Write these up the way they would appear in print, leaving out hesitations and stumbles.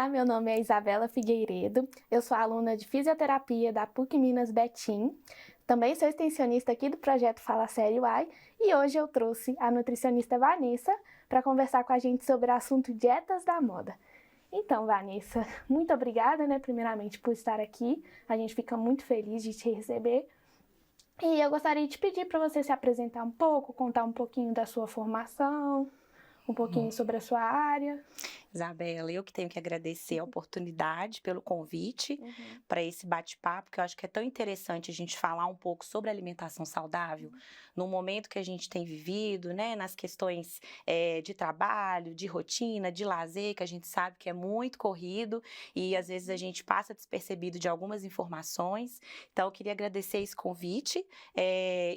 Olá, meu nome é Isabela Figueiredo, eu sou aluna de Fisioterapia da PUC Minas Betim, também sou extensionista aqui do projeto Fala Sério AI e hoje eu trouxe a nutricionista Vanessa para conversar com a gente sobre o assunto dietas da moda. Então, Vanessa, muito obrigada, primeiramente por estar aqui, a gente fica muito feliz de te receber. E eu gostaria de pedir para você se apresentar um pouco, contar um pouquinho da sua formação, um pouquinho sobre a sua área. Isabela, eu que tenho que agradecer a oportunidade pelo convite para esse bate-papo, que eu acho que é tão interessante a gente falar um pouco sobre alimentação saudável, no momento que a gente tem vivido, nas questões de trabalho, de rotina, de lazer, que a gente sabe que é muito corrido e às vezes a gente passa despercebido de algumas informações. Então, eu queria agradecer esse convite.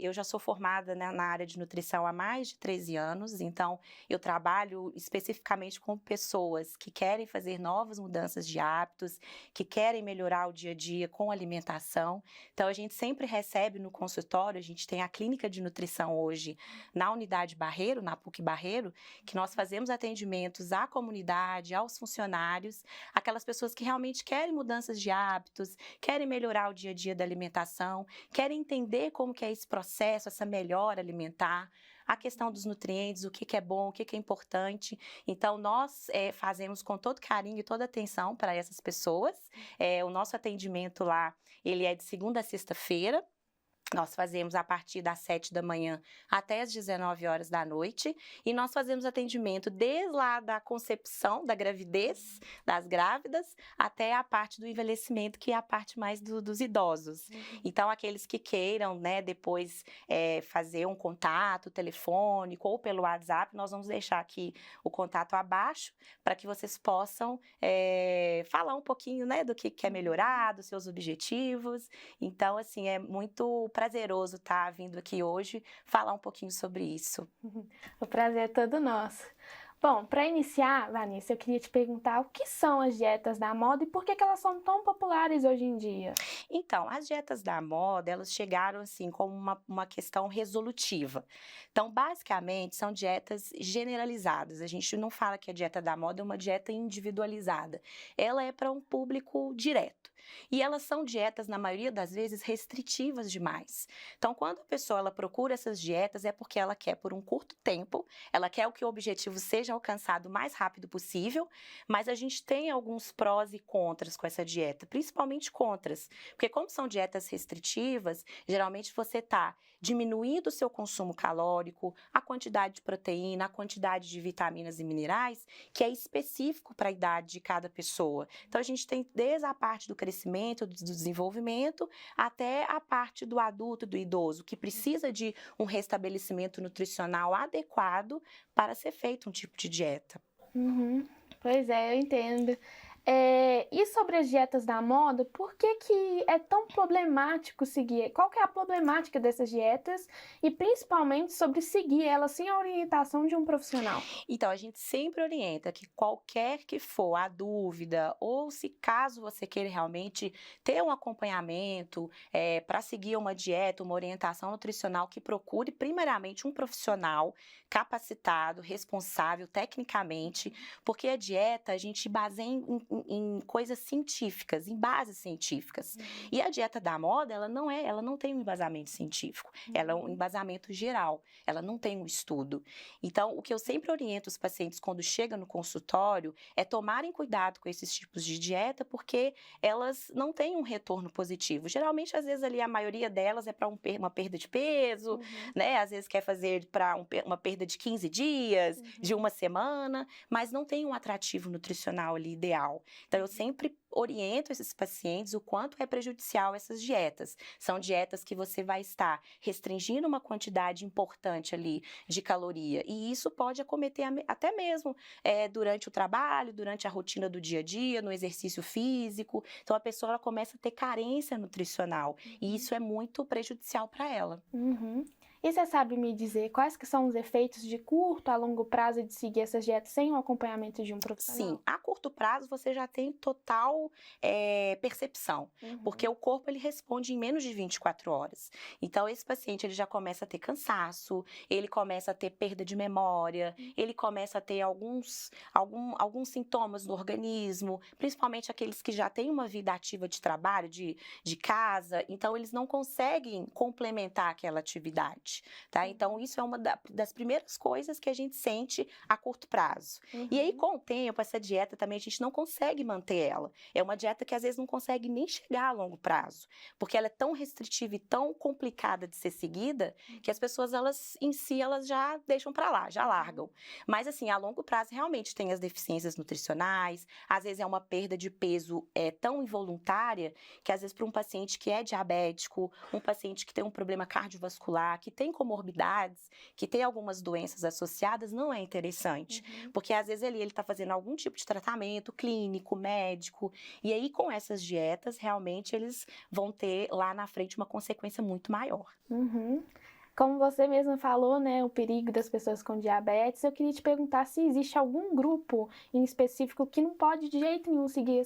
Eu já sou formada na área de nutrição há mais de 13 anos, então eu trabalho especificamente com pessoas que querem fazer novas mudanças de hábitos, que querem melhorar o dia a dia com alimentação. Então, a gente sempre recebe no consultório, a gente tem a clínica de nutrição hoje na unidade Barreiro, na PUC Barreiro, que nós fazemos atendimentos à comunidade, aos funcionários, aquelas pessoas que realmente querem mudanças de hábitos, querem melhorar o dia a dia da alimentação, querem entender como que é esse processo, essa melhora alimentar, a questão dos nutrientes, o que é bom, o que é importante. Então, nós fazemos com todo carinho e toda atenção para essas pessoas. O nosso atendimento lá, ele é de segunda a sexta-feira. Nós fazemos a partir das 7 da manhã até as 19 horas da noite e nós fazemos atendimento desde lá da concepção, da gravidez, das grávidas, até a parte do envelhecimento, que é a parte mais dos idosos. Então, aqueles que queiram, depois fazer um contato telefônico ou pelo WhatsApp, nós vamos deixar aqui o contato abaixo para que vocês possam falar um pouquinho, do que quer melhorar, dos seus objetivos. Então, assim, é muito prazeroso estar vindo aqui hoje falar um pouquinho sobre isso. O prazer é todo nosso. Bom, para iniciar, Vanessa, eu queria te perguntar o que são as dietas da moda e por que elas são tão populares hoje em dia? Então, as dietas da moda, elas chegaram assim como uma questão resolutiva. Então, basicamente, são dietas generalizadas. A gente não fala que a dieta da moda é uma dieta individualizada. Ela é para um público direto. E elas são dietas, na maioria das vezes, restritivas demais. Então, quando a pessoa ela procura essas dietas, é porque ela quer por um curto tempo, ela quer que o objetivo seja alcançado o mais rápido possível, mas a gente tem alguns prós e contras com essa dieta, principalmente contras. Porque como são dietas restritivas, geralmente você está diminuindo o seu consumo calórico, a quantidade de proteína, a quantidade de vitaminas e minerais, que é específico para a idade de cada pessoa. Então, a gente tem desde a parte do crescimento, do desenvolvimento, até a parte do adulto, do idoso, que precisa de um restabelecimento nutricional adequado para ser feito um tipo de dieta. Pois é, eu entendo. E sobre as dietas da moda, por que é tão problemático seguir? Qual que é a problemática dessas dietas e principalmente sobre seguir elas sem a orientação de um profissional? Então, a gente sempre orienta que qualquer que for a dúvida, ou se caso você queira realmente ter um acompanhamento para seguir uma dieta, uma orientação nutricional, que procure primeiramente um profissional capacitado, responsável tecnicamente, porque a dieta a gente baseia em coisas científicas, em bases científicas. E a dieta da moda, ela não tem um embasamento científico, ela é um embasamento geral, ela não tem um estudo. Então, o que eu sempre oriento os pacientes quando chegam no consultório é tomarem cuidado com esses tipos de dieta, porque elas não têm um retorno positivo. Geralmente, às vezes, ali a maioria delas é para uma perda de peso, às vezes quer fazer para uma perda de 15 dias, de uma semana, mas não tem um atrativo nutricional ali ideal. Então, eu sempre oriento esses pacientes o quanto é prejudicial essas dietas. São dietas que você vai estar restringindo uma quantidade importante ali de caloria, e isso pode acometer até mesmo durante o trabalho, durante a rotina do dia a dia, no exercício físico. Então, a pessoa ela começa a ter carência nutricional, e isso é muito prejudicial para ela. E você sabe me dizer quais que são os efeitos de curto a longo prazo de seguir essas dietas sem o acompanhamento de um profissional? Sim, a curto prazo você já tem total percepção, porque o corpo ele responde em menos de 24 horas. Então, esse paciente ele já começa a ter cansaço, ele começa a ter perda de memória, ele começa a ter alguns sintomas no organismo, principalmente aqueles que já têm uma vida ativa de trabalho, de casa, então eles não conseguem complementar aquela atividade, tá? Então, isso é uma das primeiras coisas que a gente sente a curto prazo. E aí, com o tempo, essa dieta também a gente não consegue manter ela. É uma dieta que às vezes não consegue nem chegar a longo prazo, porque ela é tão restritiva e tão complicada de ser seguida que as pessoas, elas em si, elas já deixam para lá, já largam. Mas assim, a longo prazo realmente tem as deficiências nutricionais, às vezes é uma perda de peso tão involuntária que às vezes para um paciente que é diabético, um paciente que tem um problema cardiovascular, que tem comorbidades, que tem algumas doenças associadas, não é interessante. Porque às vezes ele está fazendo algum tipo de tratamento clínico, médico, e aí com essas dietas, realmente eles vão ter lá na frente uma consequência muito maior. Como você mesma falou, né, o perigo das pessoas com diabetes, eu queria te perguntar se existe algum grupo em específico que não pode de jeito nenhum seguir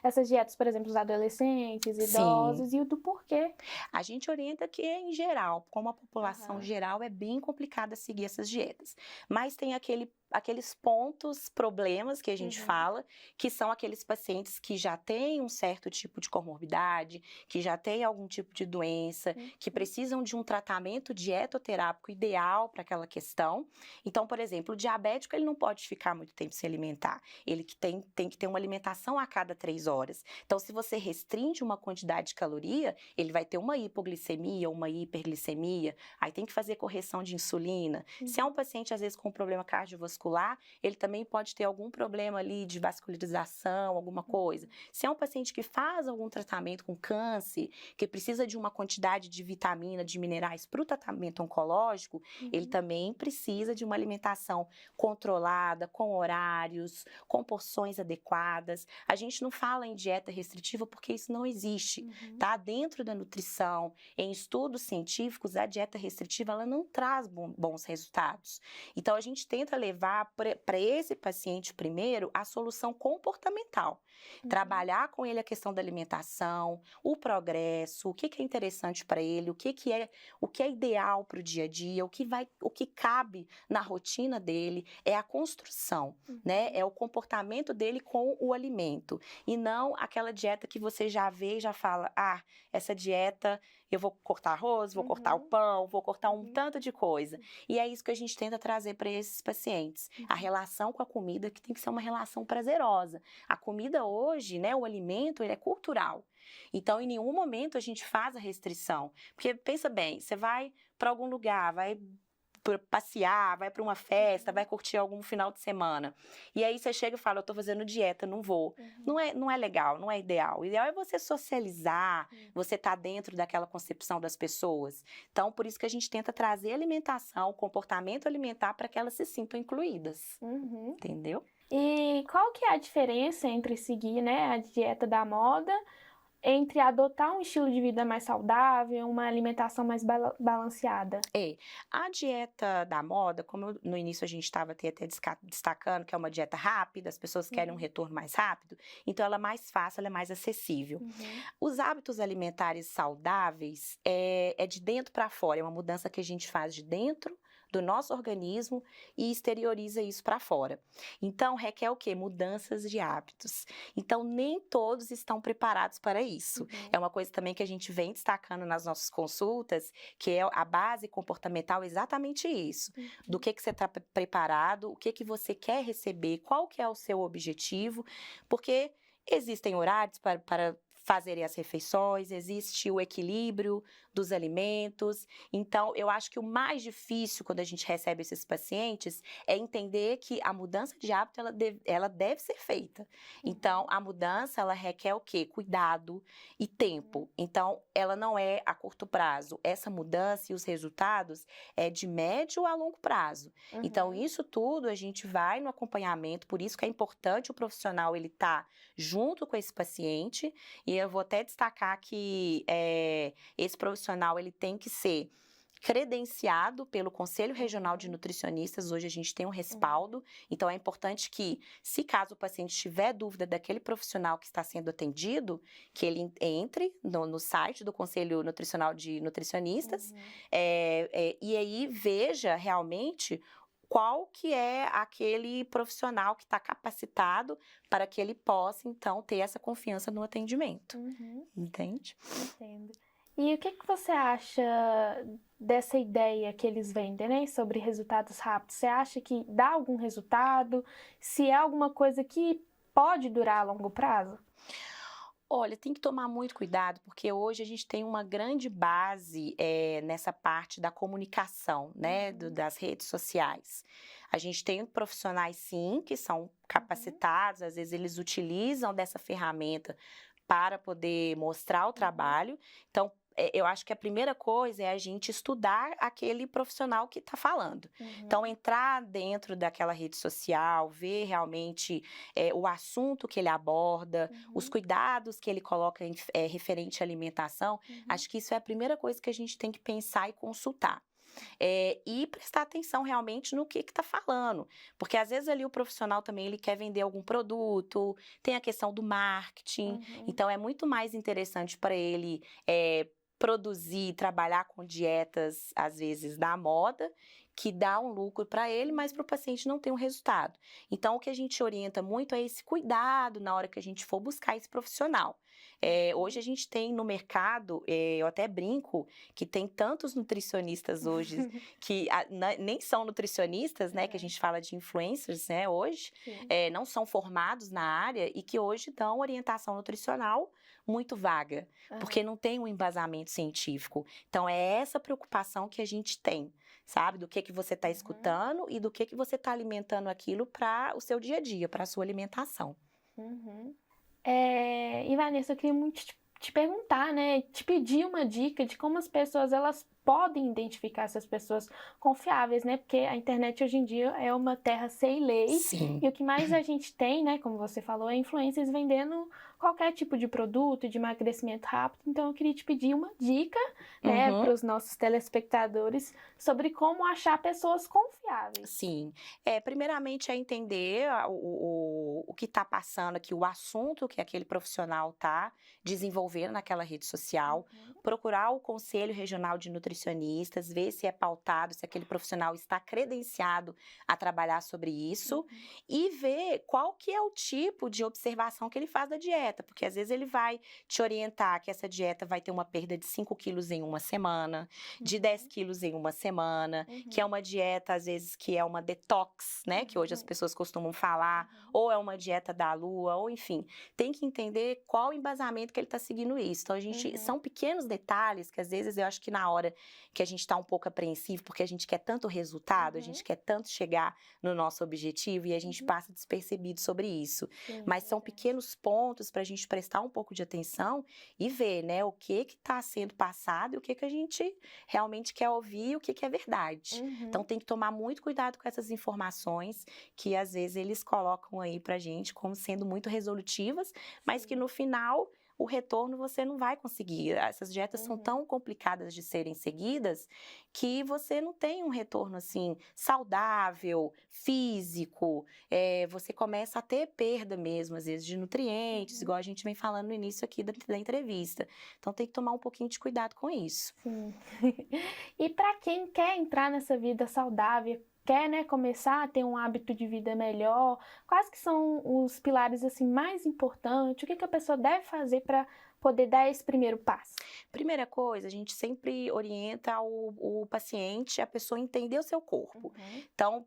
essas dietas, por exemplo, os adolescentes, idosos, e o do porquê. A gente orienta que, em geral, como a população geral, é bem complicado seguir essas dietas. Mas tem aqueles pontos, problemas que a gente fala, que são aqueles pacientes que já têm um certo tipo de comorbidade, que já têm algum tipo de doença, que precisam de um tratamento dietoterápico ideal para aquela questão. Então, por exemplo, o diabético ele não pode ficar muito tempo sem alimentar. Ele tem que ter uma alimentação a cada 3 horas. Então, se você restringe uma quantidade de caloria, ele vai ter uma hipoglicemia, uma hiperglicemia, aí tem que fazer correção de insulina. Se é um paciente, às vezes, com problema cardiovascular, ele também pode ter algum problema ali de vascularização, alguma coisa. Se é um paciente que faz algum tratamento com câncer, que precisa de uma quantidade de vitamina, de minerais para o tratamento oncológico, ele também precisa de uma alimentação controlada, com horários, com porções adequadas. A gente não fala em dieta restritiva porque isso não existe, tá? Dentro da nutrição, em estudos científicos, a dieta restritiva ela não traz bons resultados. Então, a gente tenta levar para esse paciente primeiro a solução comportamental. Trabalhar com ele a questão da alimentação, o progresso, o que é interessante para ele, o que é ideal para o dia a dia, o que cabe na rotina dele, é a construção, né? É o comportamento dele com o alimento. E não aquela dieta que você já vê e já fala, essa dieta eu vou cortar arroz, vou cortar o pão, vou cortar um tanto de coisa. E é isso que a gente tenta trazer para esses pacientes. A relação com a comida que tem que ser uma relação prazerosa. A comida hoje, né, o alimento, ele é cultural. Então, em nenhum momento a gente faz a restrição. Porque, pensa bem, você vai para algum lugar, vai passear, vai para uma festa, vai curtir algum final de semana. E aí você chega e fala, eu tô fazendo dieta, não vou. Não é legal, não é ideal. O ideal é você socializar, você tá dentro daquela concepção das pessoas. Então, por isso que a gente tenta trazer alimentação, comportamento alimentar para que elas se sintam incluídas. Entendeu? E qual que é a diferença entre seguir, né, a dieta da moda, entre adotar um estilo de vida mais saudável, uma alimentação mais balanceada? A dieta da moda, como no início a gente estava até destacando, que é uma dieta rápida, as pessoas querem um retorno mais rápido, então ela é mais fácil, ela é mais acessível. Os hábitos alimentares saudáveis é de dentro para fora, é uma mudança que a gente faz de dentro do nosso organismo e exterioriza isso para fora. Então, requer o quê? Mudanças de hábitos. Então, nem todos estão preparados para isso. É uma coisa também que a gente vem destacando nas nossas consultas, que é a base comportamental, exatamente isso. Do que você está preparado, o que você quer receber, qual que é o seu objetivo, porque existem horários para fazerem as refeições, existe o equilíbrio dos alimentos. Então, eu acho que o mais difícil quando a gente recebe esses pacientes é entender que a mudança de hábito, ela deve ser feita. Então, a mudança, ela requer o quê? Cuidado e tempo. Então, ela não é a curto prazo. Essa mudança e os resultados é de médio a longo prazo. Então, isso tudo a gente vai no acompanhamento, por isso que é importante o profissional ele tá junto com esse paciente. E eu vou até destacar que esse profissional ele tem que ser credenciado pelo Conselho Regional de Nutricionistas. Hoje a gente tem um respaldo, então é importante que, se caso o paciente tiver dúvida daquele profissional que está sendo atendido, que ele entre no site do Conselho Nutricional de Nutricionistas, e aí veja realmente qual que é aquele profissional que está capacitado para que ele possa, então, ter essa confiança no atendimento. Entende? Entendo. E o que você acha dessa ideia que eles vendem, né, sobre resultados rápidos? Você acha que dá algum resultado? Se é alguma coisa que pode durar a longo prazo? Olha, tem que tomar muito cuidado, porque hoje a gente tem uma grande base nessa parte da comunicação, né, das redes sociais. A gente tem profissionais, sim, que são capacitados, às vezes eles utilizam dessa ferramenta para poder mostrar o trabalho. Então, eu acho que a primeira coisa é a gente estudar aquele profissional que está falando. Então, entrar dentro daquela rede social, ver realmente o assunto que ele aborda, os cuidados que ele coloca referente à alimentação. Acho que isso é a primeira coisa que a gente tem que pensar e consultar. E prestar atenção realmente no que está falando, porque às vezes ali o profissional também ele quer vender algum produto, tem a questão do marketing, então é muito mais interessante para ele produzir, trabalhar com dietas, às vezes, da moda, que dá um lucro para ele, mas para o paciente não tem um resultado. Então, o que a gente orienta muito é esse cuidado na hora que a gente for buscar esse profissional. Hoje a gente tem no mercado, eu até brinco, que tem tantos nutricionistas hoje que nem são nutricionistas, né, que a gente fala de influencers, né, hoje, não são formados na área e que hoje dão orientação nutricional muito vaga, porque não tem um embasamento científico. Então, é essa preocupação que a gente tem, sabe? Do que você está escutando e do que você está alimentando aquilo para o seu dia a dia, para a sua alimentação. E Vanessa, eu queria muito te perguntar, né? Te pedir uma dica de como as pessoas elas podem identificar essas pessoas confiáveis, né? Porque a internet hoje em dia é uma terra sem lei. Sim. E o que mais a gente tem, né? Como você falou, é influencers vendendo qualquer tipo de produto de emagrecimento rápido. Então eu queria te pedir uma dica, né, para os nossos telespectadores sobre como achar pessoas confiáveis. Sim. Primeiramente é entender o que está passando aqui, o assunto que aquele profissional está desenvolvendo naquela rede social, procurar o Conselho Regional de Nutricionistas, ver se é pautado, se aquele profissional está credenciado a trabalhar sobre isso e ver qual que é o tipo de observação que ele faz da dieta, porque às vezes ele vai te orientar que essa dieta vai ter uma perda de 5 quilos em uma semana, de 10 quilos em uma semana, que é uma dieta, às vezes, que é uma detox, né, que hoje as pessoas costumam falar, ou é uma dieta da lua, ou enfim, tem que entender qual o embasamento que ele está seguindo isso. Então, são pequenos detalhes que, às vezes, eu acho que na hora que a gente está um pouco apreensivo, porque a gente quer tanto resultado, a gente quer tanto chegar no nosso objetivo e a gente passa despercebido sobre isso. Mas são pequenos pontos para a gente prestar um pouco de atenção e ver, né, o que está sendo passado e o que a gente realmente quer ouvir e o que é verdade. Então, tem que tomar muito cuidado com essas informações que, às vezes, eles colocam aí pra gente como sendo muito resolutivas, mas que no final o retorno você não vai conseguir. Essas dietas são tão complicadas de serem seguidas que você não tem um retorno assim saudável, físico. Você começa a ter perda mesmo, às vezes, de nutrientes, igual a gente vem falando no início aqui da entrevista. Então tem que tomar um pouquinho de cuidado com isso. Sim. E para quem quer entrar nessa vida saudável, quer, né, começar a ter um hábito de vida melhor, quais que são os pilares assim mais importantes? O que a pessoa deve fazer para poder dar esse primeiro passo? Primeira coisa, a gente sempre orienta o paciente, a pessoa entender o seu corpo. Então,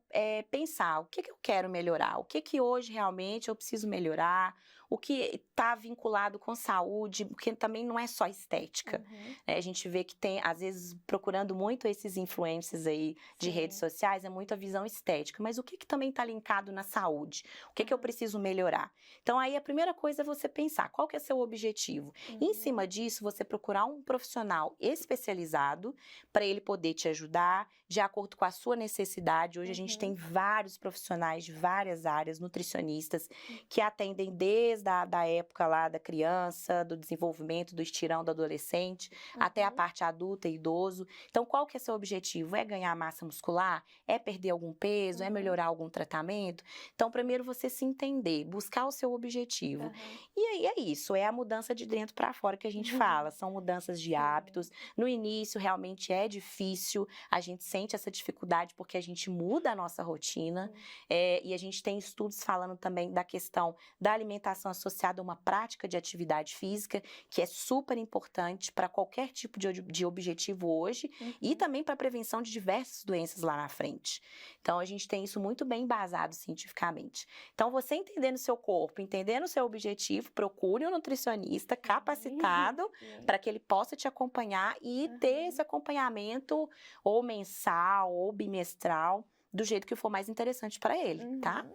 pensar o que eu quero melhorar, o que hoje realmente eu preciso melhorar, o que está vinculado com saúde, porque também não é só estética. A gente vê que tem, às vezes, procurando muito esses influencers aí de redes sociais, é muito a visão estética, mas o que também está linkado na saúde? O que eu preciso melhorar? Então, aí a primeira coisa é você pensar, qual que é seu objetivo? Em cima disso, você procurar um profissional especializado para ele poder te ajudar de acordo com a sua necessidade. Hoje a gente tem vários profissionais de várias áreas, nutricionistas, que atendem desde da época lá da criança, do desenvolvimento, do estirão do adolescente, até a parte adulta e idoso. Então, qual que é seu objetivo? É ganhar massa muscular? É perder algum peso? É melhorar algum tratamento? Então, primeiro você se entender, buscar o seu objetivo. E aí é isso, é a mudança de dentro para fora que a gente fala. São mudanças de hábitos. No início, realmente é difícil, a gente sente essa dificuldade porque a gente muda a nossa rotina. E a gente tem estudos falando também da questão da alimentação associada a uma prática de atividade física, que é super importante para qualquer tipo de objetivo hoje e também para a prevenção de diversas doenças lá na frente. Então, a gente tem isso muito bem embasado cientificamente. Então, você entendendo o seu corpo, entendendo o seu objetivo, procure um nutricionista capacitado para que ele possa te acompanhar e ter esse acompanhamento ou mensal ou bimestral, do jeito que for mais interessante para ele, tá?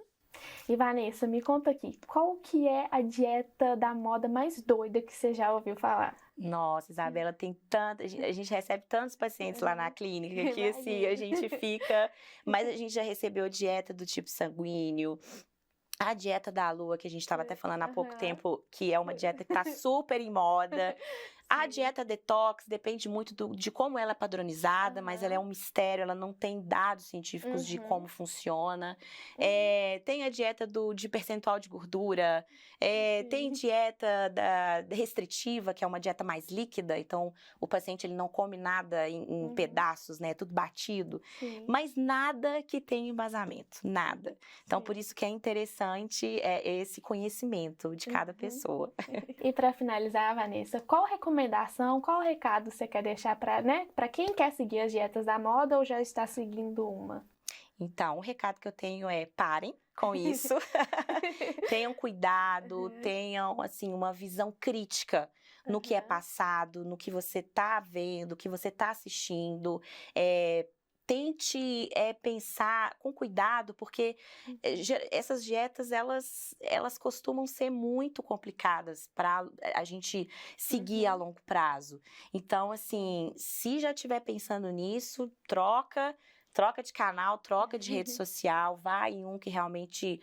E Vanessa, me conta aqui, qual que é a dieta da moda mais doida que você já ouviu falar? Nossa, Isabela, tem tanta... A gente recebe tantos pacientes lá na clínica que, assim, a gente fica... Mas a gente já recebeu dieta do tipo sanguíneo, a dieta da lua, que a gente estava até falando há pouco tempo, que é uma dieta que está super em moda. A dieta detox depende muito de como ela é padronizada, mas ela é um mistério, ela não tem dados científicos de como funciona. Tem a dieta de percentual de gordura, tem dieta restritiva, que é uma dieta mais líquida, então o paciente ele não come nada em pedaços, né? Tudo batido, mas nada que tenha embasamento, nada. Então, por isso que é interessante esse conhecimento de cada pessoa. E para finalizar, Vanessa, qual recomendação, qual recado você quer deixar para quem quer seguir as dietas da moda ou já está seguindo uma? Então, o recado que eu tenho é: parem com isso, tenham cuidado, tenham, assim, uma visão crítica no que é passado, no que você está vendo, no que você está assistindo. Tente pensar com cuidado, porque essas dietas, elas costumam ser muito complicadas para a gente seguir a longo prazo. Então, assim, se já estiver pensando nisso, troca de canal, troca de rede social, vai em um que realmente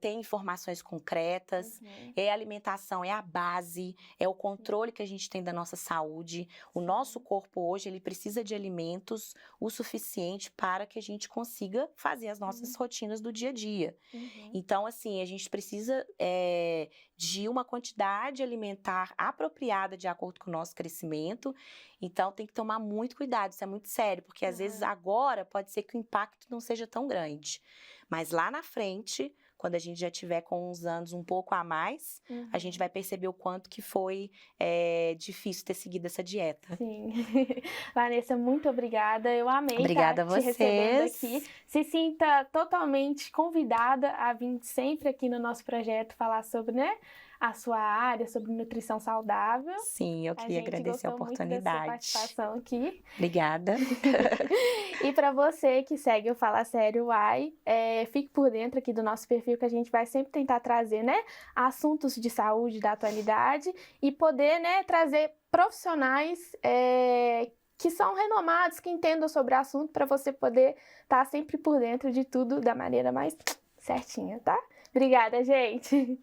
tem informações concretas. A alimentação é a base, é o controle que a gente tem da nossa saúde. O nosso corpo hoje, ele precisa de alimentos o suficiente para que a gente consiga fazer as nossas rotinas do dia a dia. Então, assim, a gente precisa de uma quantidade alimentar apropriada de acordo com o nosso crescimento. Então, tem que tomar muito cuidado, isso é muito sério, porque às vezes agora pode ser que o impacto não seja tão grande. Mas lá na frente, quando a gente já tiver com uns anos um pouco a mais, a gente vai perceber o quanto que foi difícil ter seguido essa dieta. Sim. Vanessa, muito obrigada. Eu amei Obrigada estar te recebendo aqui. Se sinta totalmente convidada a vir sempre aqui no nosso projeto falar sobre, a sua área, sobre nutrição saudável. Sim, eu queria agradecer a oportunidade. Muito da sua participação aqui. Obrigada. E para você que segue o Fala Sério Uai, fique por dentro aqui do nosso perfil, que a gente vai sempre tentar trazer, assuntos de saúde da atualidade e poder, trazer profissionais que são renomados, que entendam sobre o assunto, para você poder estar sempre por dentro de tudo da maneira mais certinha, tá? Obrigada, gente!